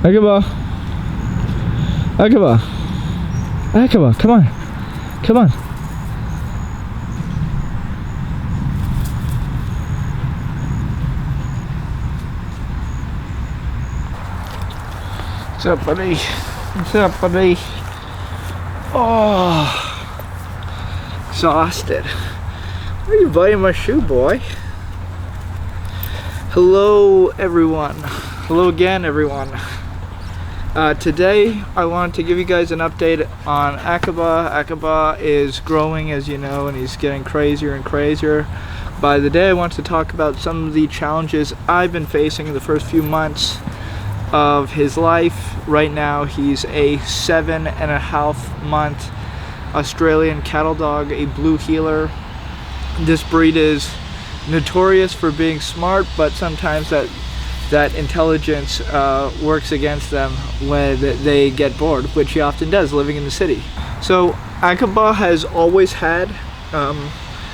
Akaba. Akaba. Akaba, come on. Come on. What's up, buddy? What's up, buddy? Oh, exhausted. Why are you biting my shoe, boy? Hello, everyone. Hello again, everyone. Today, I wanted to give you guys an update on Akaba. Akaba is growing, as you know, and he's getting crazier and crazier. By the day, I want to talk about some of the challenges I've been facing in the first few months of his life. Right now, he's a 7.5-month Australian cattle dog, a blue heeler. This breed is notorious for being smart, but sometimes that intelligence works against them when they get bored, which he often does living in the city. So Akaba has always had,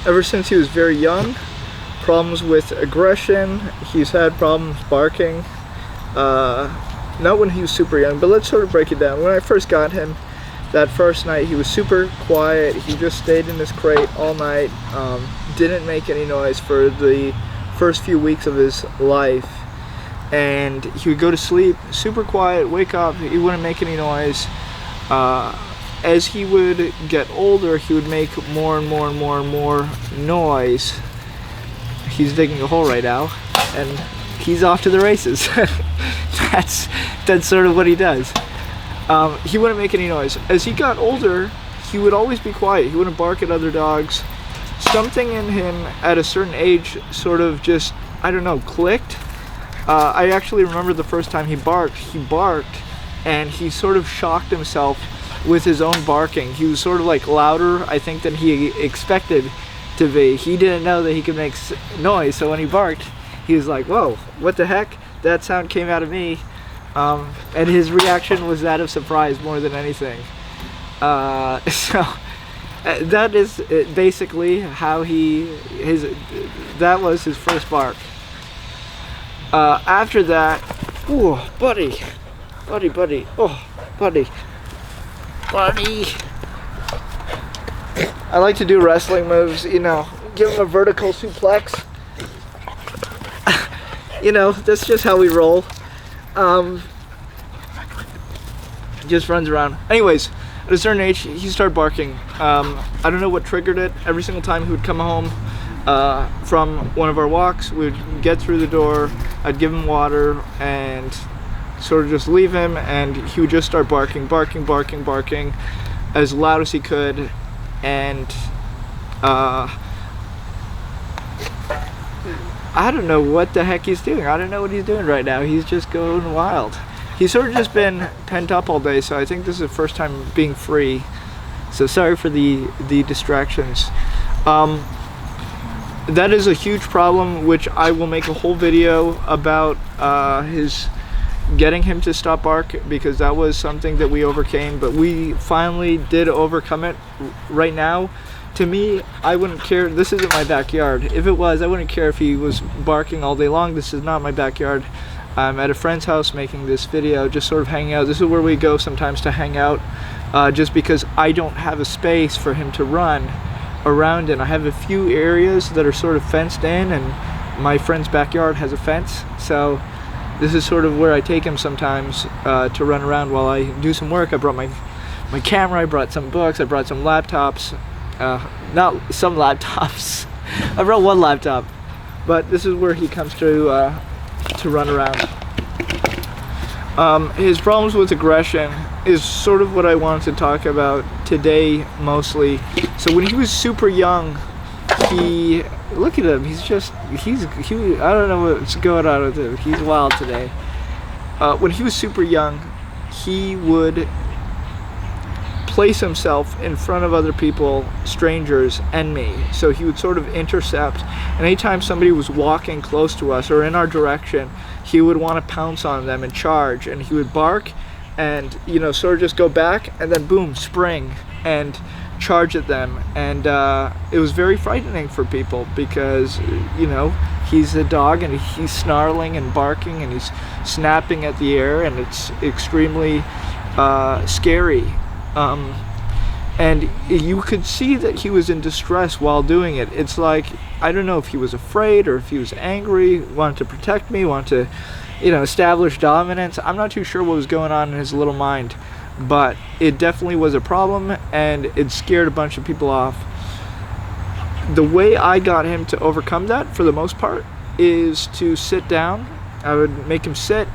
ever since he was very young, problems with aggression. He's had problems barking. Not when he was super young, but let's sort of break it down. When I first got him, that first night, he was super quiet. He just stayed in his crate all night, didn't make any noise for the first few weeks of his life. And he would go to sleep, super quiet, wake up, he wouldn't make any noise. As he would get older, he would make more and more and more and more noise. He's digging a hole right now, and he's off to the races. That's sort of what he does. He wouldn't make any noise. As he got older, he would always be quiet. He wouldn't bark at other dogs. Something in him at a certain age sort of just, I don't know, clicked. I actually remember the first time he barked and he sort of shocked himself with his own barking. He was sort of like louder, I think, than he expected to be. He didn't know that he could make noise, so when he barked, he was like, whoa, what the heck? That sound came out of me. And his reaction was that of surprise more than anything. So that is basically how that was his first bark. After that, ooh, buddy, oh, buddy. I like to do wrestling moves, you know, give him a vertical suplex. You know, that's just how we roll. Just runs around. Anyways, at a certain age, he started barking. I don't know what triggered it. Every single time he would come home from one of our walks, we would get through the door, I'd give him water, and sort of just leave him, and he would just start barking as loud as he could. And I don't know what the heck he's doing. I don't know what he's doing right now. He's just going wild. He's sort of just been pent up all day, so I think this is the first time being free. So sorry for the distractions. That is a huge problem, which I will make a whole video about his getting him to stop bark, because that was something that we overcame, but we finally did overcome it. Right now, to me, I wouldn't care. This isn't my backyard. If it was, I wouldn't care if he was barking all day long. This is not my backyard. I'm at a friend's house making this video, just sort of hanging out. This is where we go sometimes to hang out, just because I don't have a space for him to run around in. I have a few areas that are sort of fenced in, and my friend's backyard has a fence, so this is sort of where I take him sometimes to run around while I do some work. I brought my camera, I brought some books, I brought some laptops. Not some laptops. I brought one laptop, but this is where he comes to run around. His problems with aggression is sort of what I wanted to talk about today mostly. So when he was super young, look at him, I don't know what's going on with him. He's wild today. When he was super young, he would place himself in front of other people, strangers, and me. So he would sort of intercept, and anytime somebody was walking close to us or in our direction, he would want to pounce on them and charge, and he would bark and, you know, sort of just go back and then boom, spring and charge at them. And it was very frightening for people because, you know, he's a dog, and he's snarling and barking, and he's snapping at the air, and it's extremely scary. And you could see that he was in distress while doing it. It's like, I don't know if he was afraid or if he was angry, wanted to protect me, wanted to, you know, establish dominance. I'm not too sure what was going on in his little mind, but it definitely was a problem, and it scared a bunch of people off. The way I got him to overcome that, for the most part, is to sit down. I would make him sit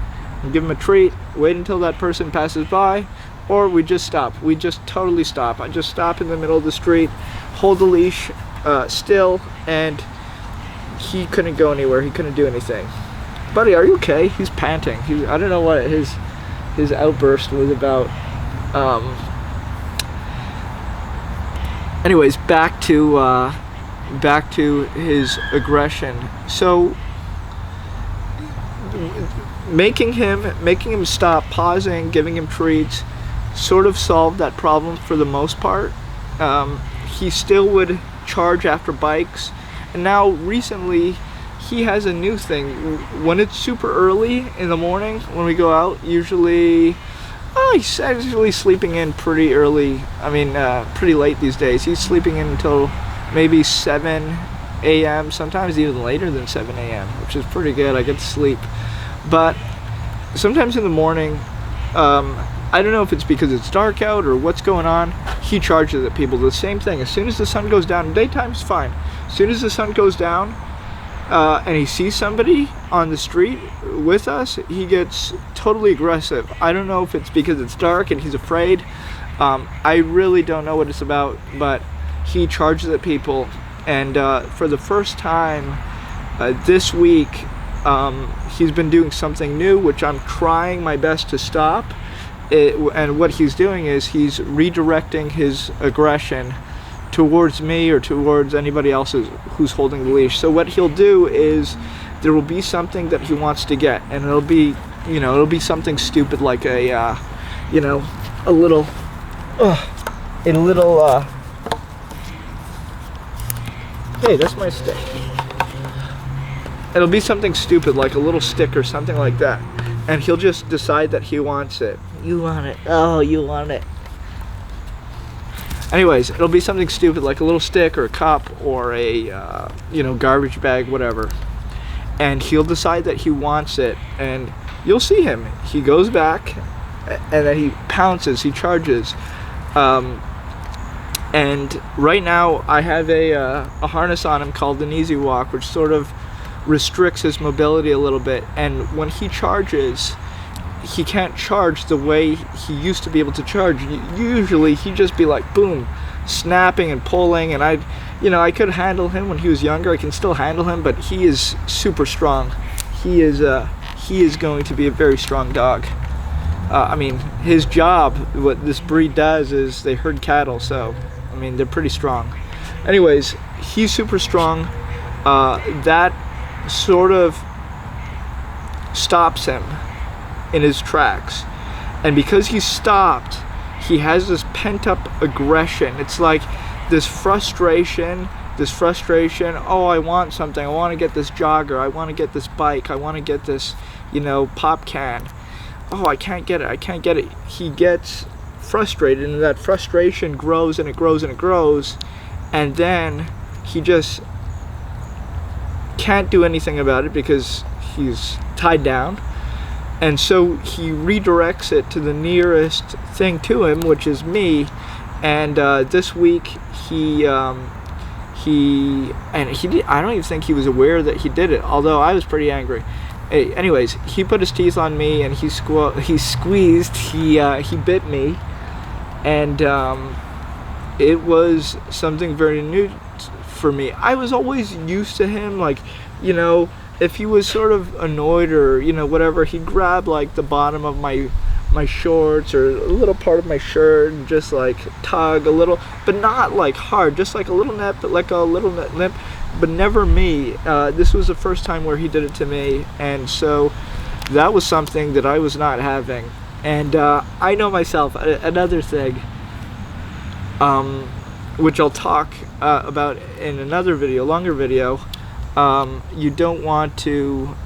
and give him a treat, wait until that person passes by, or we just stop. We just totally stop. I just stop in the middle of the street, hold the leash still, and he couldn't go anywhere. He couldn't do anything. Buddy, are you okay? He's panting. I don't know what his outburst was about. Anyways, back to his aggression. So making him stop, pausing, giving him treats, sort of solved that problem for the most part. He still would charge after bikes, and now recently he has a new thing. When it's super early in the morning, when we go out, usually he's actually sleeping in pretty early. I mean, pretty late these days. He's sleeping in until maybe 7 a.m., sometimes even later than 7 a.m., which is pretty good. I get to sleep. But sometimes in the morning, I don't know if it's because it's dark out or what's going on, he charges at people. The same thing. As soon as the sun goes down, daytime's fine. As soon as the sun goes down, and he sees somebody on the street with us, he gets totally aggressive. I don't know if it's because it's dark and he's afraid. I really don't know what it's about, but he charges at people. And for the first time this week, he's been doing something new, which I'm trying my best to stop. And what he's doing is he's redirecting his aggression towards me or towards anybody else who's holding the leash. So what he'll do is there will be something that he wants to get, and it'll be something stupid like a little hey, that's my stick. It'll be something stupid like a little stick or something like that, and he'll just decide that he wants it. You want it. Oh, you want it. Anyways, it'll be something stupid like a little stick or a cup or a garbage bag, whatever. And he'll decide that he wants it, and you'll see him. He goes back, and then he pounces, he charges. And right now I have a harness on him called an Easy Walk, which sort of restricts his mobility a little bit. And when he charges, he can't charge the way he used to be able to charge. Usually he'd just be like boom, snapping and pulling, and I could handle him when he was younger. I can still handle him, but he is super strong. He is going to be a very strong dog. I mean, his job, what this breed does is they herd cattle, so I mean they're pretty strong. Anyways, he's super strong. That sort of stops him in his tracks, and because he's stopped, he has this pent-up aggression. It's like this frustration. Oh, I want something. I want to get this jogger. I want to get this bike. I want to get this, pop can. Oh, I can't get it. He gets frustrated, and that frustration grows and it grows and it grows, and then he just can't do anything about it because he's tied down. And so he redirects it to the nearest thing to him, which is me. And this week I don't even think he was aware that he did it, although I was pretty angry. Anyways, he put his teeth on me, and he squeezed, he bit me, and it was something very new for me. I was always used to him, like, if he was sort of annoyed or whatever, he'd grab like the bottom of my shorts or a little part of my shirt and just like tug a little, but not like hard, just like a little nip, but never me. This was the first time where he did it to me, and so that was something that I was not having. And I know myself, another thing, which I'll talk about in another video, longer video. You don't want to,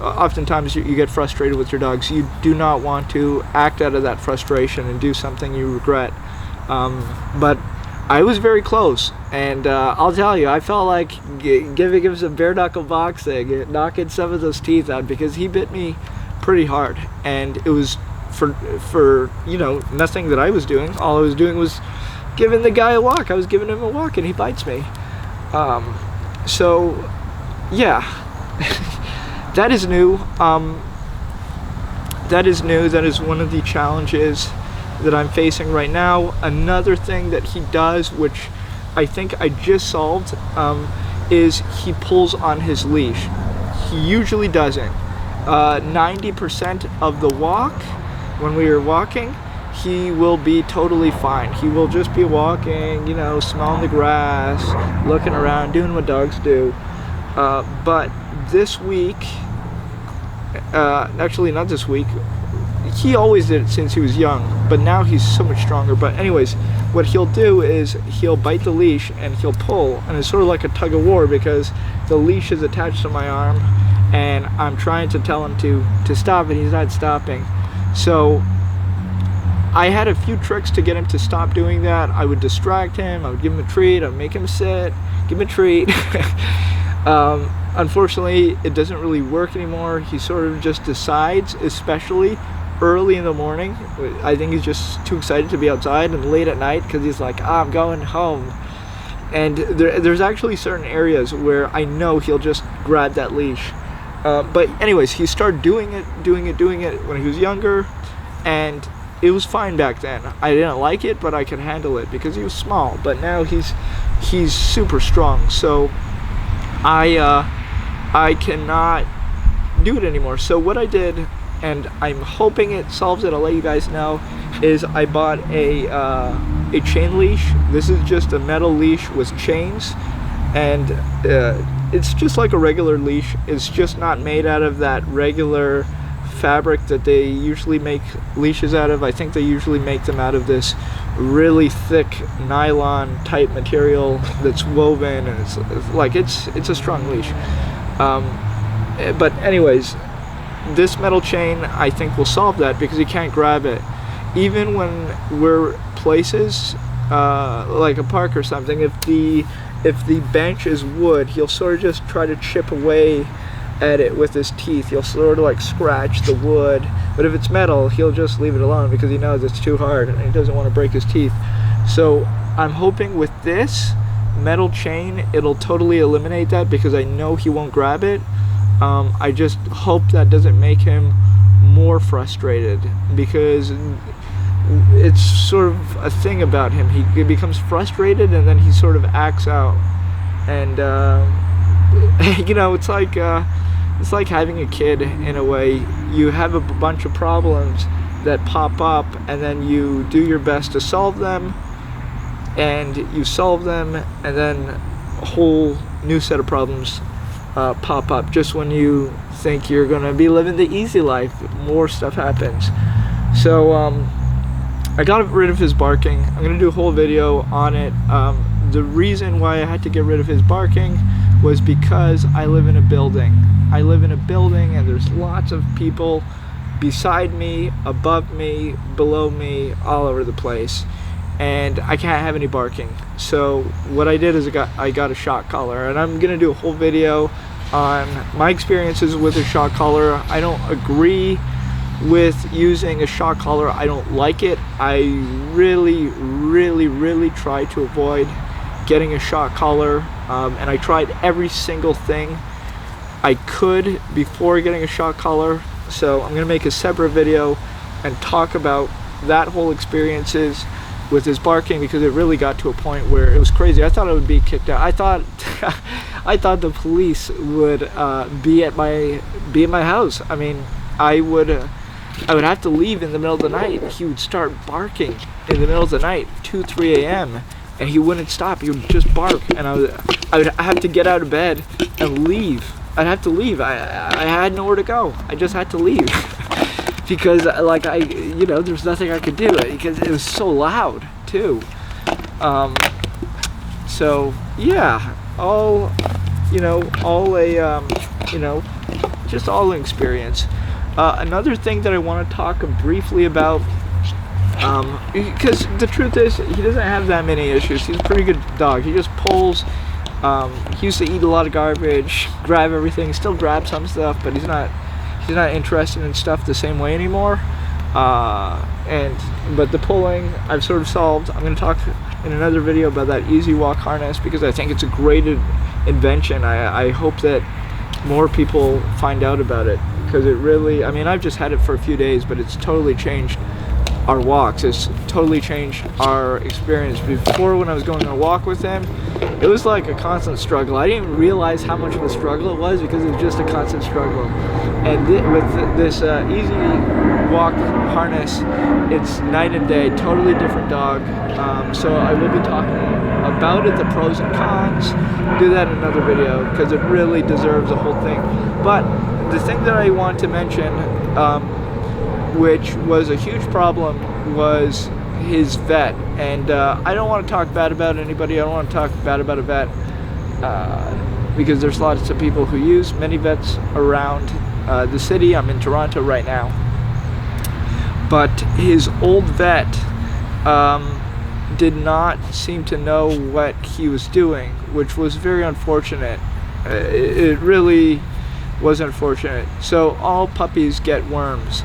oftentimes you get frustrated with your dogs. You do not want to act out of that frustration and do something you regret. But I was very close, and I'll tell you, I felt like giving him some bare knuckle boxing, knocking some of those teeth out, because he bit me pretty hard, and it was for you know, nothing that I was doing. All I was doing was giving the guy a walk. I was giving him a walk, and he bites me. So yeah, that is new. That is new. That is one of the challenges that I'm facing right now. Another thing that he does, which I think I just solved, is he pulls on his leash. He usually doesn't. 90% of the walk, when we are walking, he will be totally fine. He will just be walking, you know, smelling the grass, looking around, doing what dogs do. But this week, actually not this week, he always did it since he was young, but now he's so much stronger. But anyways, what he'll do is he'll bite the leash and he'll pull, and it's sort of like a tug of war, because the leash is attached to my arm and I'm trying to tell him to stop, and he's not stopping. So I had a few tricks to get him to stop doing that. I would distract him, I would give him a treat, I would make him sit, give him a treat. Unfortunately, it doesn't really work anymore. He sort of just decides, especially early in the morning. I think he's just too excited to be outside, and late at night, because he's like, I'm going home. And there's actually certain areas where I know he'll just grab that leash. But anyways, he started doing it when he was younger, and it was fine back then. I didn't like it, but I could handle it because he was small. But now he's super strong, so I cannot do it anymore. So what I did, and I'm hoping it solves it, I'll let you guys know, is I bought a chain leash. This is just a metal leash with chains, and it's just like a regular leash. It's just not made out of that regular fabric that they usually make leashes out of. I think they usually make them out of this really thick nylon type material that's woven, and it's a strong leash. But anyways, this metal chain I think will solve that, because you can't grab it. Even when we're places like a park or something, if the bench is wood, he'll sort of just try to chip away at it with his teeth. He'll sort of like scratch the wood, but if it's metal, he'll just leave it alone because he knows it's too hard and he doesn't want to break his teeth. So I'm hoping with this metal chain it'll totally eliminate that, because I know he won't grab it. I just hope that doesn't make him more frustrated, because it's sort of a thing about him. He becomes frustrated and then he sort of acts out, and you know, it's like having a kid in a way. You have a bunch of problems that pop up, and then you do your best to solve them, and you solve them, and then a whole new set of problems pop up. Just when you think you're gonna be living the easy life, more stuff happens. So I got rid of his barking. I'm gonna do a whole video on it. The reason why I had to get rid of his barking was because I live in a building. I live in a building, and there's lots of people beside me, above me, below me, all over the place, and I can't have any barking. So what I did is I got a shock collar, and I'm gonna do a whole video on my experiences with a shock collar. I don't agree with using a shock collar. I don't like it. I really try to avoid getting a shock collar, and I tried every single thing I could before getting a shock collar. So I'm gonna make a separate video and talk about that whole experiences with his barking, because it really got to a point where it was crazy. I thought I would be kicked out. I thought I thought the police would be at my house. I mean, I would have to leave in the middle of the night. He would start barking in the middle of the night, 2, 3 a.m., and he wouldn't stop. He would just bark, and I would have to get out of bed and leave. I'd have to leave. I had nowhere to go. I just had to leave because, like, you know, there's nothing I could do because it was so loud too. So yeah, all, you know, all a, you know, just all an experience. Another thing that I want to talk briefly about, because the truth is, he doesn't have that many issues. He's a pretty good dog. He just pulls. He used to eat a lot of garbage, grab everything. Still grabs some stuff, but he's not interested in stuff the same way anymore. But the pulling, I've sort of solved. I'm going to talk in another video about that Easy Walk harness because I think it's a great invention. I hope that more people find out about it because it really, I mean, I've just had it for a few days, but it's totally changed our walks. It's totally changed our experience. Before, when I was going on a walk with him, it was like a constant struggle. I didn't realize how much of a struggle it was because it was just a constant struggle. And with this Easy Walk harness, it's night and day, totally different dog. So I will be talking about it, the pros and cons. Do that in another video because it really deserves a whole thing. But the thing that I want to mention, which was a huge problem, was his vet. And I don't want to talk bad about anybody. I don't want to talk bad about a vet because there's lots of people who use many vets around the city. I'm in Toronto right now. But his old vet did not seem to know what he was doing, which was very unfortunate. It really was unfortunate. So all puppies get worms.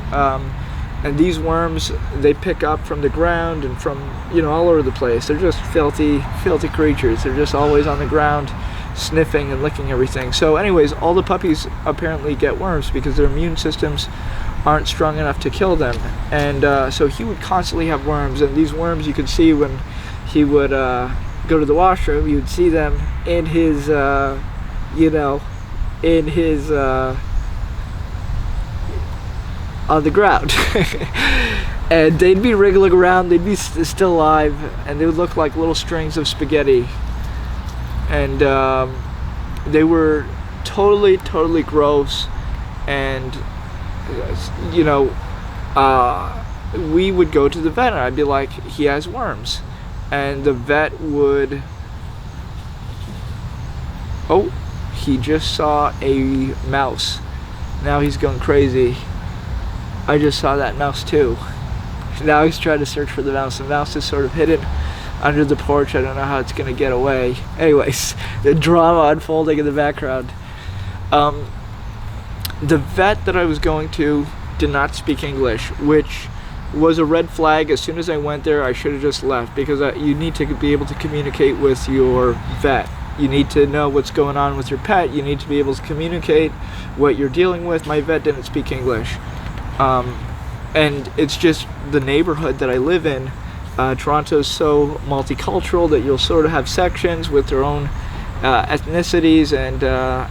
And these worms, they pick up from the ground and from, you know, all over the place. They're just filthy creatures. They're just always on the ground, sniffing and licking everything. So anyways, all the puppies apparently get worms because their immune systems aren't strong enough to kill them. And so he would constantly have worms. And these worms, you could see when he would go to the washroom, you would see them in his, you know, in his... on the ground. And they'd be wriggling around, they'd be still alive, and they would look like little strings of spaghetti. And they were totally gross. And you know, we would go to the vet and I'd be like, he has worms. And the vet would, oh, he just saw a mouse. Now he's going crazy. I just saw that mouse too. Now he's trying to search for the mouse. The mouse is sort of hidden under the porch. I don't know how it's going to get away. Anyways, the drama unfolding in the background. The vet that I was going to did not speak English, which was a red flag. As soon as I went there, I should have just left because you need to be able to communicate with your vet. You need to know what's going on with your pet. You need to be able to communicate what you're dealing with. My vet didn't speak English. And it's just the neighborhood that I live in. Toronto is so multicultural that you'll sort of have sections with their own ethnicities. And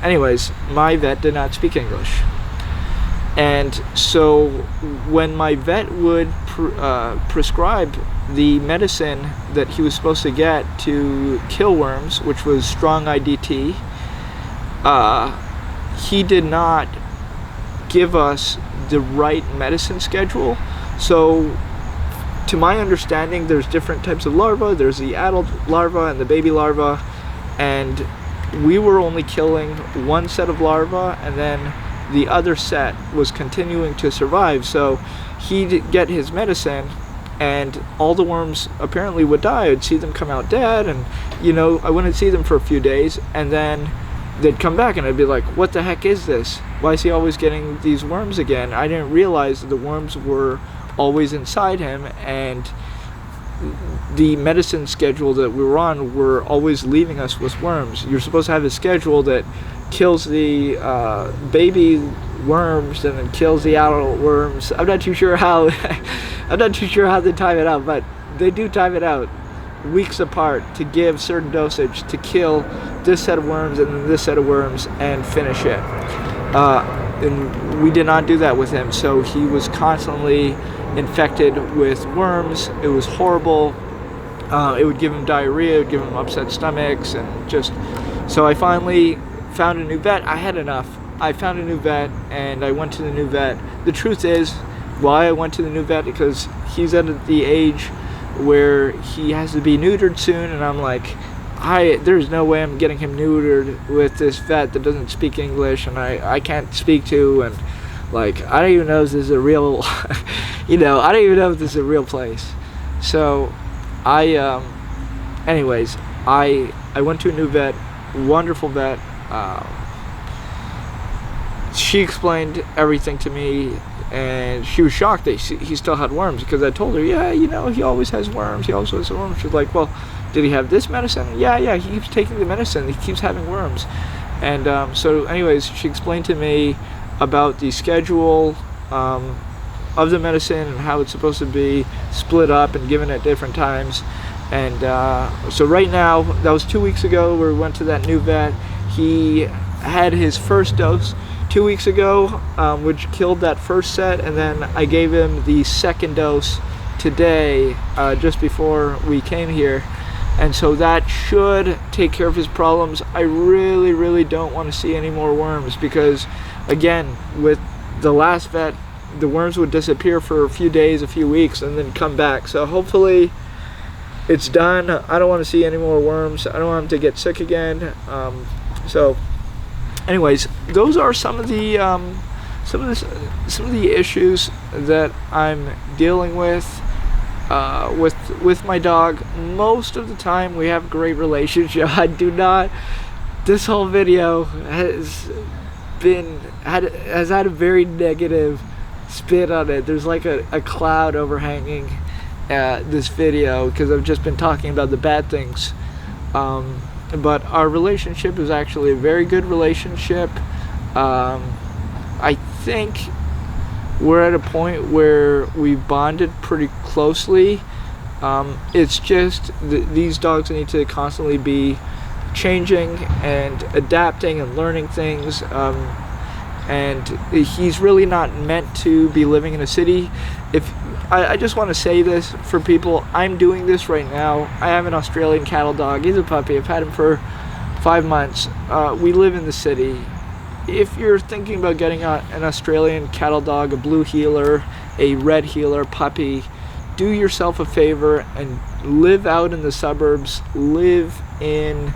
anyways, my vet did not speak English. And so when my vet would prescribe the medicine that he was supposed to get to kill worms, which was strong IDT, he did not give us the right medicine schedule. So to my understanding, there's different types of larvae. There's the adult larva and the baby larva, and we were only killing one set of larvae, and then the other set was continuing to survive. So he'd get his medicine and all the worms apparently would die. I'd see them come out dead, and you know, I wouldn't see them for a few days, and then they'd come back and I'd be like, what the heck is this? Why is he always getting these worms again? I didn't realize that the worms were always inside him, and the medicine schedule that we were on were always leaving us with worms. You're supposed to have a schedule that kills the baby worms and then kills the adult worms. I'm not too sure how I'm not too sure how they time it out, but they do time it out weeks apart to give certain dosage to kill this set of worms and then this set of worms and finish it. And we did not do that with him, so he was constantly infected with worms. It was horrible. It would give him diarrhea, it would give him upset stomachs, and just... So I finally found a new vet. I had enough. I found a new vet, and I went to the new vet. The truth is, why I went to the new vet, because he's at the age where he has to be neutered soon, and I'm like, there's no way I'm getting him neutered with this vet that doesn't speak English and I can't speak to, and like, I don't even know if this is a real, I don't even know if this is a real place. So anyways, I went to a new vet, wonderful vet. She explained everything to me, and she was shocked that he still had worms, because I told her, yeah, he always has worms. He always has worms. She was like, well, did he have this medicine? Yeah, he keeps taking the medicine. He keeps having worms. And so anyways, she explained to me about the schedule of the medicine and how it's supposed to be split up and given at different times. And so right now, that was 2 weeks ago, where we went to that new vet. He had his first dose 2 weeks ago, which killed that first set, and then I gave him the second dose today, just before we came here. And so that should take care of his problems. I really don't want to see any more worms, because again, with the last vet, the worms would disappear for a few days, a few weeks, and then come back. So hopefully it's done. I don't want to see any more worms. I don't want him to get sick again. So anyways, those are some of the issues that I'm dealing with my dog. Most of the time we have a great relationship. This whole video has had a very negative spin on it. There's like a cloud overhanging this video, because I've just been talking about the bad things. But our relationship is actually a very good relationship. I think we're at a point where we bonded pretty closely. It's just these dogs need to constantly be changing and adapting and learning things. And he's really not meant to be living in a city. I just want to say this for people. I'm doing this right now. I have an Australian cattle dog. He's a puppy. I've had him for 5 months. We live in the city. If you're thinking about getting an Australian cattle dog, a blue heeler, a red heeler puppy, do yourself a favor and live out in the suburbs. Live in,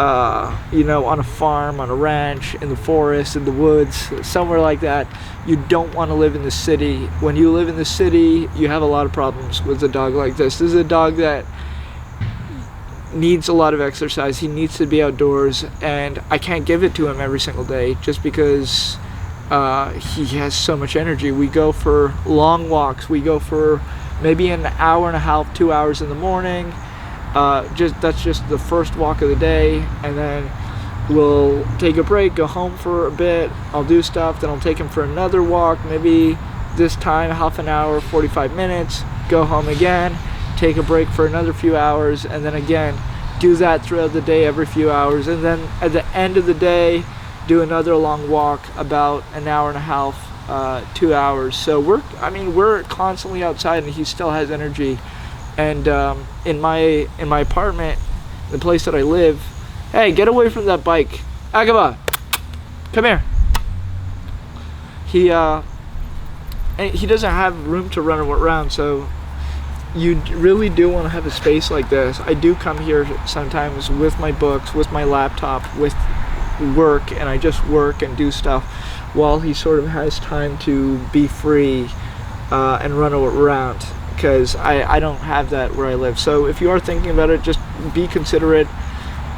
on a farm, on a ranch, in the forest, in the woods, somewhere like that. You don't want to live in the city. When you live in the city, you have a lot of problems with a dog like this. This is a dog that needs a lot of exercise. He needs to be outdoors, and I can't give it to him every single day just because he has so much energy. We go for long walks. We go for maybe an hour and a half, 2 hours in the morning. That's just the first walk of the day, and then we'll take a break, go home for a bit. I'll do stuff, then I'll take him for another walk, maybe this time half an hour, 45 minutes, go home again, take a break for another few hours, and then again do that throughout the day, every few hours, and then at the end of the day do another long walk, about an hour and a half, 2 hours. So we're constantly outside, and he still has energy. And in my apartment, the place that I live, hey, get away from that bike, Akaba, come here. He doesn't have room to run around, so you really do want to have a space like this. I do come here sometimes with my books, with my laptop, with work, and I just work and do stuff while he sort of has time to be free and run around, because I don't have that where I live. So if you are thinking about it, just be considerate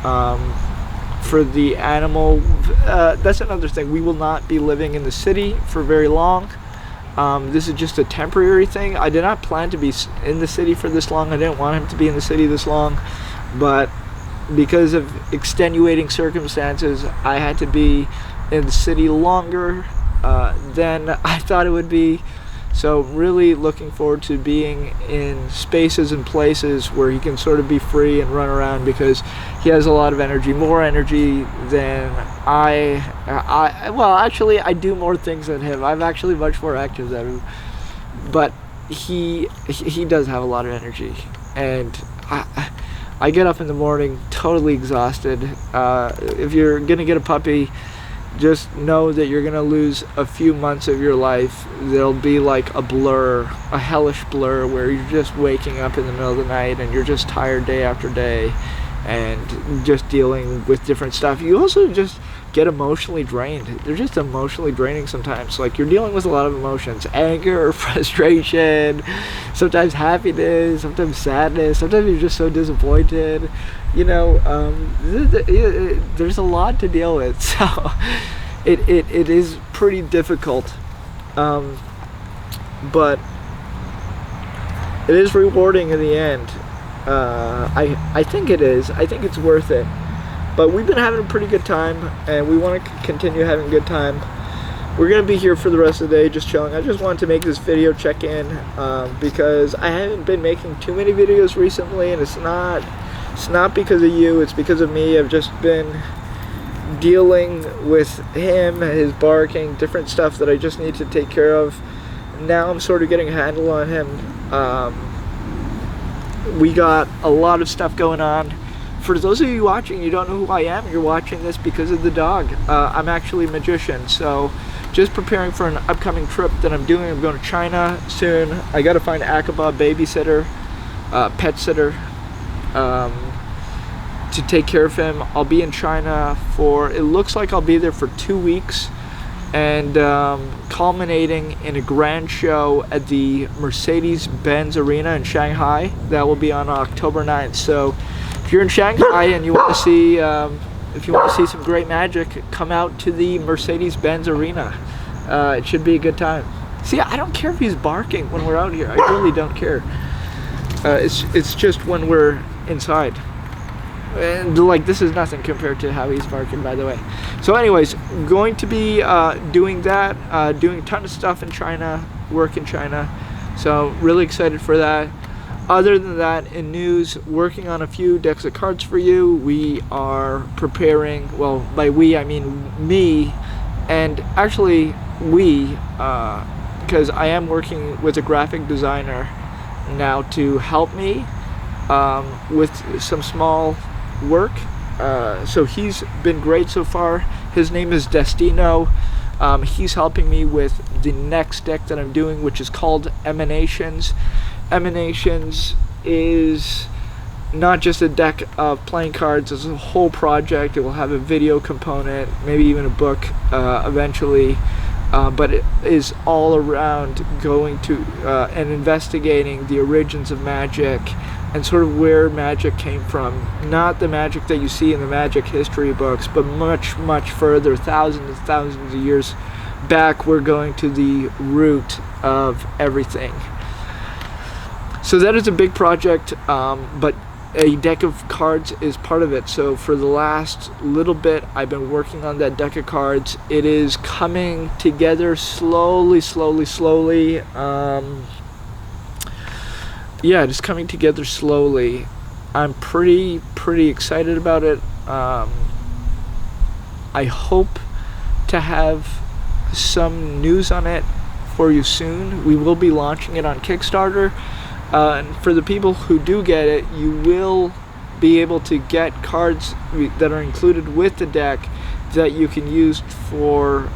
for the animal. That's another thing. We will not be living in the city for very long. This is just a temporary thing. I did not plan to be in the city for this long. I didn't want him to be in the city this long, but because of extenuating circumstances, I had to be in the city longer than I thought it would be. So really looking forward to being in spaces and places where he can sort of be free and run around, because he has a lot of energy, more energy than well, actually I do more things than him. I'm actually much more active than him, but he does have a lot of energy. And I get up in the morning totally exhausted. If you're gonna get a puppy, just know that you're gonna lose a few months of your life. They'll be like a blur, a hellish blur, where you're just waking up in the middle of the night and you're just tired day after day. and just dealing with different stuff. You also just get emotionally drained. They're just emotionally draining sometimes. Like, you're dealing with a lot of emotions: anger, frustration, sometimes happiness, sometimes sadness, sometimes you're just so disappointed. You know, there's a lot to deal with, so it is pretty difficult, but it is rewarding in the end. I think it is. I think it's worth it. But we've been having a pretty good time, and we want to continue having a good time. We're going to be here for the rest of the day just chilling. I just wanted to make this video check-in because I haven't been making too many videos recently, and it's not because of you, it's because of me. I've just been dealing with him, his barking, different stuff that I just need to take care of. Now I'm sort of getting a handle on him. We got a lot of stuff going on. For those of you watching, you don't know who I am, you're watching this because of the dog. I'm actually a magician, so just preparing for an upcoming trip that I'm doing. I'm going to China soon. I got to find Akaba, babysitter, pet sitter, to take care of him. I'll be in China for, it looks like I'll be there for 2 weeks, and culminating in a grand show at the Mercedes-Benz Arena in Shanghai. That will be on October 9th. So if you're in Shanghai and you want to see, if you want to see some great magic, come out to the Mercedes-Benz Arena. It should be a good time. See, I don't care if he's barking when we're out here. I really don't care. It's just when we're inside. And like, this is nothing compared to how he's barking, by the way. So anyways, going to be doing that, doing a ton of stuff in China, work in China. So really excited for that. Other than that, in news, working on a few decks of cards for you. We are preparing, well, by we I mean me, and actually we, because I am working with a graphic designer now to help me with some small work. So he's been great so far. His name is Destino. He's helping me with the next deck that I'm doing, which is called Emanations. Emanations is not just a deck of playing cards, it's a whole project. It will have a video component, maybe even a book eventually, but it is all around going to and investigating the origins of magic and sort of where magic came from. Not the magic that you see in the magic history books, but much, much further, thousands and thousands of years back. We're going to the root of everything. So that is a big project, but a deck of cards is part of it. So for the last little bit, I've been working on that deck of cards. It is coming together slowly. Yeah, it's coming together slowly. I'm pretty excited about it. I hope to have some news on it for you soon. We will be launching it on Kickstarter. And for the people who do get it, you will be able to get cards that are included with the deck that you can use for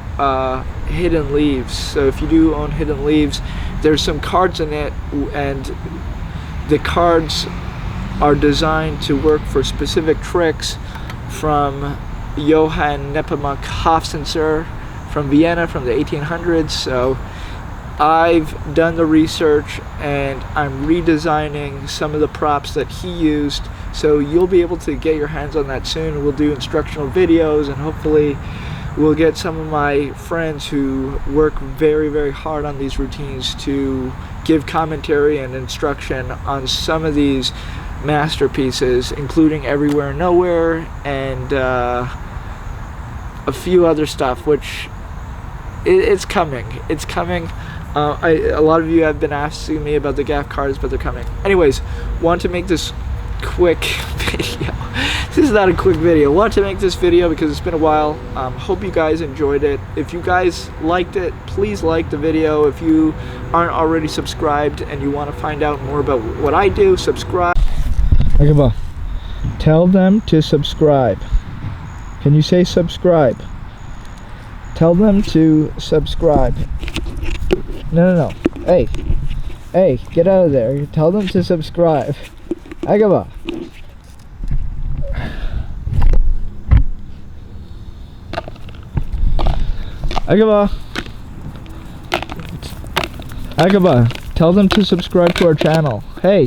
Hidden Leaves. So if you do own Hidden Leaves, there's some cards in it, and the cards are designed to work for specific tricks from Johann Nepomuk Hofstadter from Vienna from the 1800s. So I've done the research and I'm redesigning some of the props that he used, so you'll be able to get your hands on that soon. We'll do instructional videos, and hopefully we'll get some of my friends who work very hard on these routines to give commentary and instruction on some of these masterpieces, including Everywhere and Nowhere and a few other stuff, which it's coming. A lot of you have been asking me about the GAF cards, but they're coming. Anyways, want to make this quick video. This is not a quick video. Want to make this video because it's been a while. Hope you guys enjoyed it. If you guys liked it, please like the video. If you aren't already subscribed and you want to find out more about what I do, subscribe. Akaba, tell them to subscribe. Can you say subscribe? Tell them to subscribe. No. Hey, get out of there. Tell them to subscribe. Akaba. Akaba. Akaba, tell them to subscribe to our channel. Hey.